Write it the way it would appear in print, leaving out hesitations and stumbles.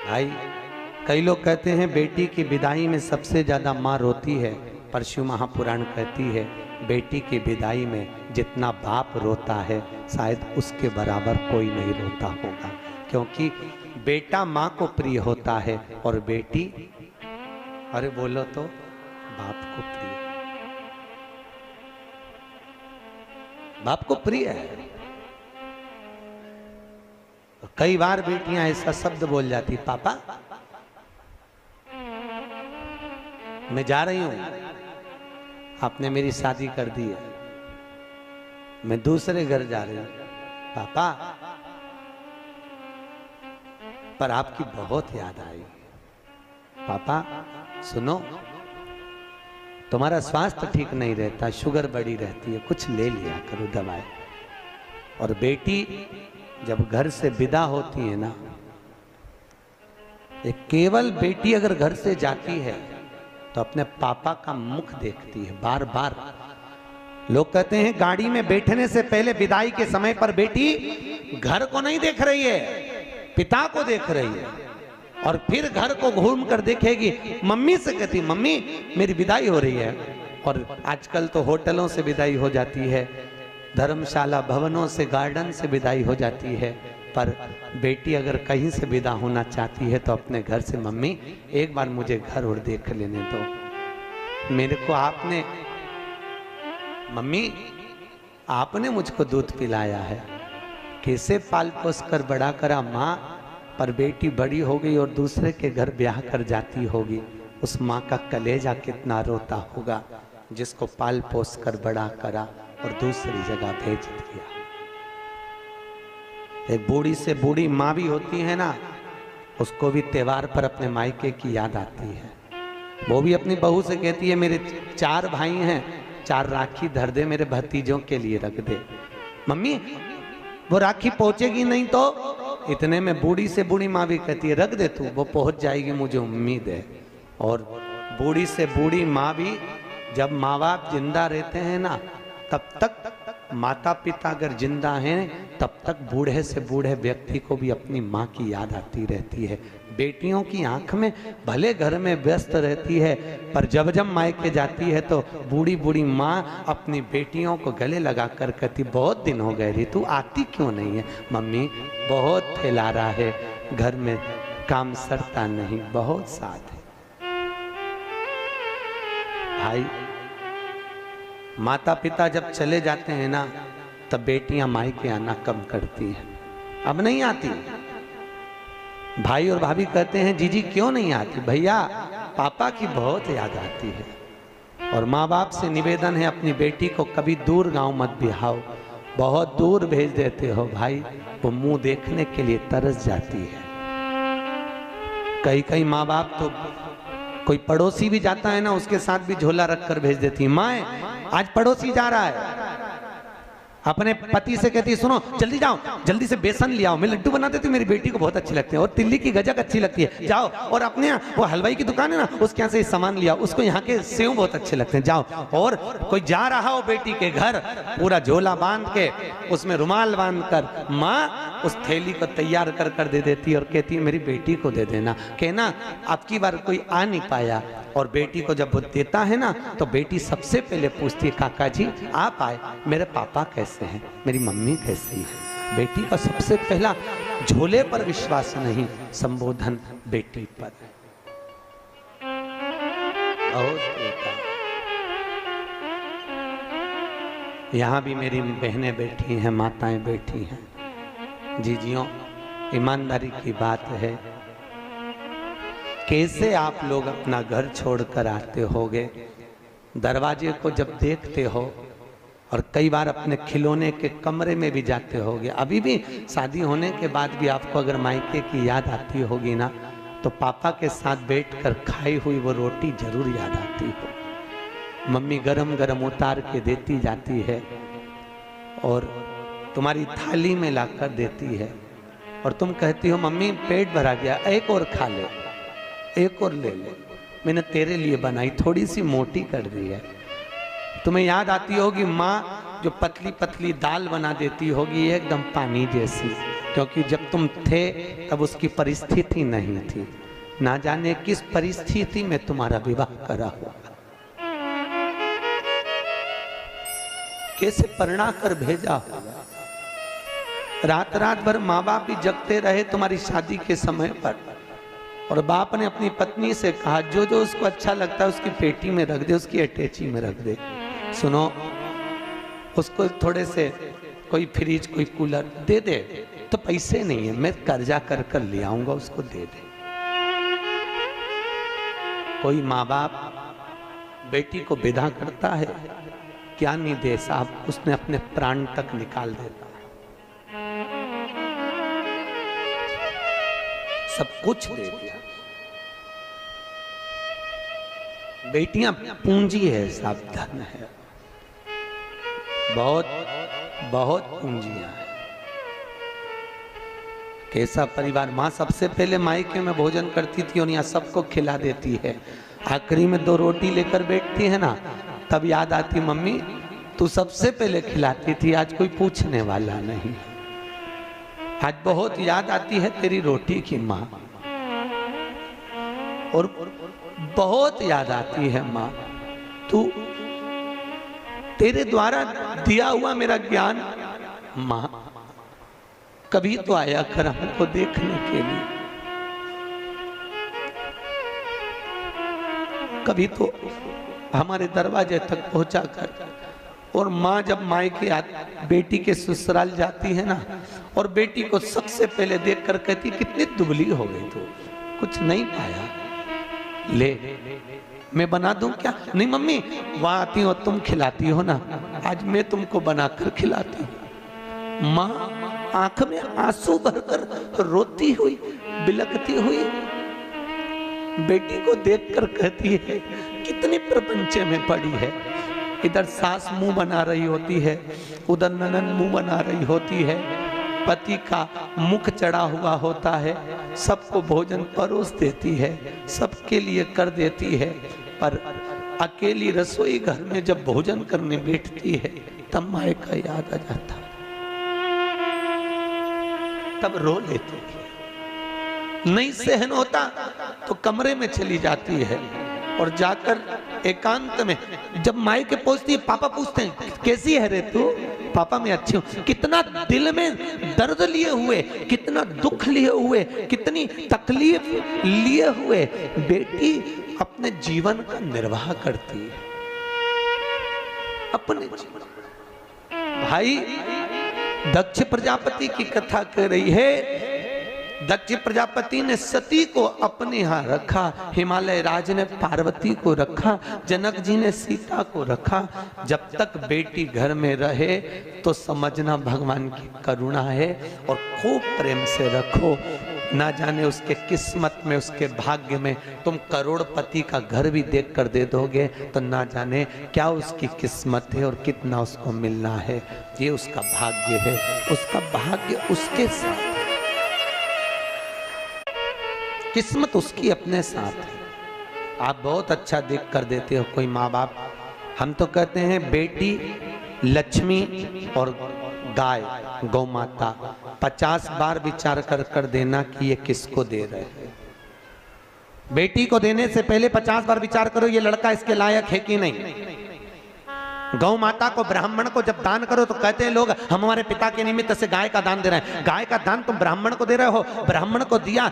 भाई कई लोग कहते हैं बेटी की विदाई में सबसे ज्यादा माँ रोती है, पर शिव महापुराण कहती है बेटी की विदाई में जितना बाप रोता है शायद उसके बराबर कोई नहीं रोता होगा, क्योंकि बेटा माँ को प्रिय होता है और बेटी, अरे बोलो तो, बाप को प्रिय, बाप को प्रिय है। कई बार बेटियां ऐसा शब्द बोल जाती, पापा मैं जा रही हूं, आपने मेरी शादी कर दी है, मैं दूसरे घर जा रही हूं, पापा पर आपकी बहुत याद आई, पापा सुनो तुम्हारा स्वास्थ्य ठीक नहीं रहता, शुगर बढ़ी रहती है, कुछ ले लिया करो दवाई। और बेटी जब घर से विदा होती है ना, केवल बेटी अगर घर से जाती है तो अपने पापा का मुख देखती है बार बार। लोग कहते हैं गाड़ी में बैठने से पहले विदाई के समय पर बेटी घर को नहीं देख रही है, पिता को देख रही है, और फिर घर को घूम कर देखेगी, मम्मी से कहती मम्मी मेरी विदाई हो रही है। और आजकल तो होटलों से विदाई हो जाती है, धर्मशाला भवनों से, गार्डन से विदाई हो जाती है, पर बेटी अगर कहीं से विदा होना चाहती है तो अपने घर से, मम्मी एक बार मुझे घर और देख लेने दो, मेरे को आपने, मम्मी आपने मुझको दूध पिलाया है, कैसे पाल पोस कर बड़ा करा माँ, पर बेटी बड़ी हो गई और दूसरे के घर ब्याह कर जाती होगी, उस माँ का कलेजा कितना रोता होगा जिसको पाल पोस कर बड़ा करा और दूसरी जगह भेज दिया। एक बूढ़ी से बूढ़ी माँ भी होती है ना, उसको भी त्योहार पर अपने मायके की याद आती है, वो भी अपनी बहू से कहती है मेरे 4 भाई हैं, 4 राखी धर दे मेरे भतीजों के लिए रख दे। मम्मी वो राखी पहुंचेगी नहीं तो, इतने में बूढ़ी से बूढ़ी माँ भी कहती है रख दे तू, वो पहुंच जाएगी मुझे उम्मीद है। और बूढ़ी से बूढ़ी माँ भी, जब माँ बाप जिंदा रहते हैं ना तब तक, माता पिता अगर जिंदा हैं तब तक बूढ़े से बूढ़े व्यक्ति को भी अपनी माँ की याद आती रहती है। बेटियों की आंख में भले घर में व्यस्त रहती है, पर जब जब मायके जाती है तो बूढ़ी बूढ़ी माँ अपनी बेटियों को गले लगा कर कहती बहुत दिन हो गए रे, तू आती क्यों नहीं है? मम्मी बहुत फैला रहा है, घर में काम सरता नहीं, बहुत साथ है। भाई माता पिता जब चले जाते हैं ना तब बेटियां मायके आना कम करती हैं, अब नहीं आती। भाई और भाभी कहते हैं जीजी क्यों नहीं आती? भैया पापा की बहुत याद आती है। और माँ बाप से निवेदन है अपनी बेटी को कभी दूर गांव मत बिहाओ, बहुत दूर भेज देते हो भाई, वो मुंह देखने के लिए तरस जाती है। कई कई माँ बाप तो, कोई पड़ोसी भी जाता है ना उसके साथ भी झोला रख कर भेज देती है, माँ आज पड़ोसी जा रहा है, अपने पति से कहती है सुनो जल्दी जाओ, जल्दी से बेसन ले आओ, मैं लड्डू बना देती हूँ, मेरी बेटी को बहुत अच्छे लगते हैं, और तिल्ली की गजक अच्छी लगती है, जाओ। और अपने यहाँ वो हलवाई की दुकान है ना उसके यहाँ से सामान लिया, उसको यहाँ के सेव बहुत अच्छे लगते हैं, जाओ। और कोई जा रहा हो बेटी के घर, पूरा झोला बांध के उसमें रुमाल बांध कर माँ उस थैली को तैयार कर कर दे देती है और कहती है मेरी बेटी को दे देना, कहना अब की बार कोई आ नहीं पाया। और बेटी को जब वो देता है ना तो बेटी सबसे पहले पूछती है काका जी आप आए, मेरे पापा कैसे हैं, मेरी मम्मी कैसी है? बेटी का सबसे पहला झोले पर विश्वास नहीं, संबोधन बेटी पर। यहाँ भी मेरी बहनें बैठी हैं, माताएं बैठी हैं, जीजियों ईमानदारी की बात है, कैसे आप लोग अपना घर छोड़कर आते होगे, दरवाजे को जब देखते हो, और कई बार अपने खिलौने के कमरे में भी जाते होगे। अभी भी शादी होने के बाद भी आपको अगर मायके की याद आती होगी ना तो पापा के साथ बैठकर खाई हुई वो रोटी जरूर याद आती हो, मम्मी गरम गरम उतार के देती जाती है और तुम्हारी थाली में लाकर देती है, और तुम कहती हो मम्मी पेट भरा गया, एक और खा ले, एक और ले ले, मैंने तेरे लिए बनाई, थोड़ी सी मोटी कर दी है। तुम्हें याद आती होगी माँ जो पतली पतली दाल बना देती होगी एकदम पानी जैसी, क्योंकि जब तुम थे तब उसकी परिस्थिति नहीं थी। ना जाने किस परिस्थिति में तुम्हारा विवाह करा होगा, कैसे परिणा कर भेजा होगा। रात रात भर माँ बाप भी जगते रहे तुम्हारी शादी के समय पर, और बाप ने अपनी पत्नी से कहा जो जो उसको अच्छा लगता है उसकी पेटी में रख दे, उसकी अटैची में रख दे। सुनो, उसको थोड़े से कोई फ्रिज कोई कूलर दे दे, तो पैसे नहीं है, मैं कर्जा कर कर ले आऊंगा, उसको दे दे। कोई माँ बाप बेटी को विदा करता है, क्या नहीं दे साहब, उसने अपने प्राण तक निकाल देता है, सब कुछ दे दिया। बेटियां पूंजी है साहब, धन है, बहुत बहुत पूंजियां है। कैसा परिवार। माँ सबसे पहले मायके में भोजन करती थी और यहाँ सबको खिला देती है, आखिरी में 2 रोटी लेकर बैठती है ना, तब याद आती मम्मी तू सबसे पहले खिलाती थी, आज कोई पूछने वाला नहीं। आज बहुत याद आती है तेरी रोटी की माँ, और बहुत याद आती है माँ, तू तेरे द्वारा दिया हुआ मेरा ज्ञान, माँ कभी तो आया कर हमको देखने के लिए, कभी तो हमारे दरवाजे तक पहुंचा कर। और माँ जब मायके बेटी के ससुराल जाती है ना, और बेटी को सबसे पहले देखकर कहती कितनी दुबली हो गई तू, कुछ नहीं पाया, ले मैं बना दूं क्या? नहीं मम्मी, वहां आती हो तुम खिलाती हो ना, आज मैं तुमको बनाकर खिलाती हूँ। माँ आंख में आंसू भरकर रोती हुई बिलखती हुई बेटी को देखकर कहती है कितनी प्रपंच में पड़ी है। इधर सास मुंह बना रही होती है, उधर ननद मुंह बना रही होती है, पति का मुख चढ़ा हुआ होता है, सबको भोजन परोस देती है, सबके लिए कर देती है, पर अकेली रसोई घर में जब भोजन करने बैठती है तब मायका याद आ जाता, तब रो लेती है। नहीं सहन होता तो कमरे में चली जाती है, और जाकर एकांत में जब मायके पहुंचती है, पापा पूछते हैं कैसी है रे तू? पापा मैं अच्छी हूं। कितना दिल में दर्द लिए हुए, कितना दुख लिए हुए, कितनी तकलीफ लिए हुए बेटी अपने जीवन का निर्वाह करती है, अपने जीवन। भाई दक्ष प्रजापति की कथा कह रही है, दक्ष प्रजापति ने सती को अपने यहाँ रखा, हिमालय राज ने पार्वती को रखा, जनक जी ने सीता को रखा। जब तक बेटी घर में रहे तो समझना भगवान की करुणा है, और खूब प्रेम से रखो। ना जाने उसके किस्मत में, उसके भाग्य में तुम करोड़पति का घर भी देख कर दे दोगे तो ना जाने क्या उसकी किस्मत है और कितना उसको मिलना है। ये उसका भाग्य है, उसका भाग्य उसके साथ है, किस्मत उसकी अपने साथ है। आप बहुत अच्छा देख कर देते हो कोई माँ बाप, हम तो कहते हैं बेटी लक्ष्मी और गाय गौ माता 50 बार विचार कर कर देना कि ये किसको दे रहे हैं। बेटी को देने से पहले 50 बार विचार करो ये लड़का इसके लायक है कि नहीं। गौ माता को, ब्राह्मण को जब दान करो तो कहते हैं लोग हम हमारे पिता के निमित्त से गाय का दान दे रहे हैं। गाय का दान तुम ब्राह्मण को दे रहे हो, ब्राह्मण को दिया